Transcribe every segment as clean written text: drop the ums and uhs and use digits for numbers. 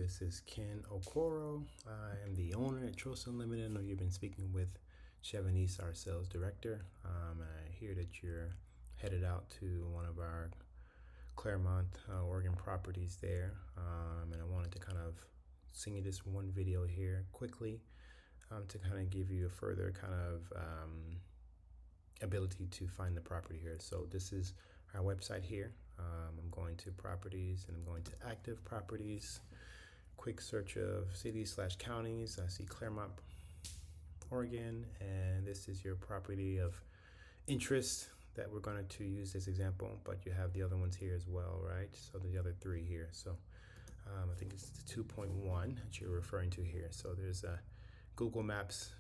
This is Ken Okoro. I am the owner at trosunlimited. I know you've been speaking with Chevanice, our sales director. I hear that you're headed out to one of our Claremont, Oregon properties there. And I wanted to kind of send you this one video here quickly to kind of give you a further kind of ability to find the property here. So this is our website here. I'm going to properties and I'm going to active properties. Quick search of cities/counties. I see Claremont, Oregon, and this is your property of interest that we're going to use as example, but you have the other ones here as well, right? So the other three here. So I think it's the 2.1 that you're referring to here. So there's a Google Maps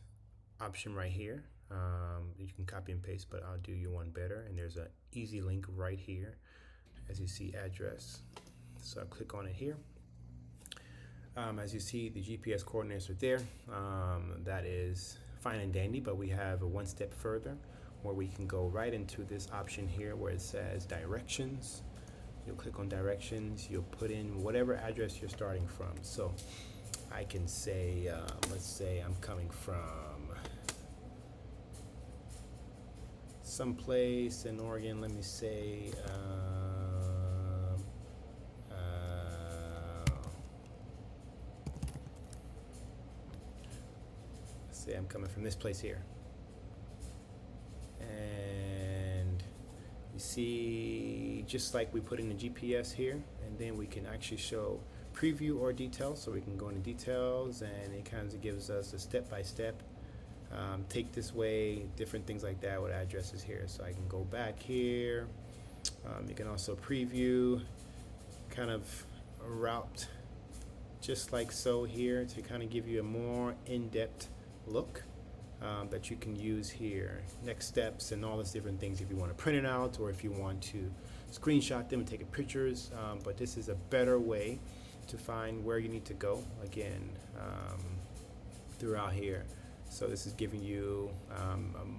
option right here. You can copy and paste, but I'll do you one better. And there's an easy link right here, as you see, address. So I'll click on it here. As you see, the GPS coordinates are there. That is fine and dandy, but we have a one step further where we can go right into this option here where it says directions. You'll click on directions. You'll put in whatever address you're starting from. So I can say, let's say I'm coming from someplace in Oregon. Let me say, say I'm coming from this place here, and you see, just like we put in the GPS here, and then we can actually show preview or details. So we can go into details, and it kind of gives us a step-by-step, take this way, different things like that with addresses here. So I can go back here. You can also preview kind of a route just like so here to kind of give you a more in-depth look that you can use here. Next steps and all those different things if you want to print it out or if you want to screenshot them and take pictures. But this is a better way to find where you need to go again throughout here. So this is giving you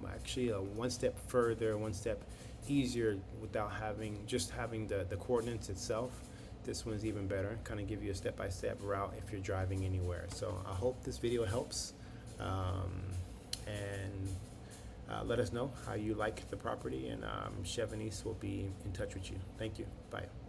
actually a one step further, one step easier without having the coordinates itself. This one's even better, kind of give you a step-by-step route if you're driving anywhere. So I hope this video helps, and let us know how you like the property, and Chevanice will be in touch with you. Thank you. Bye.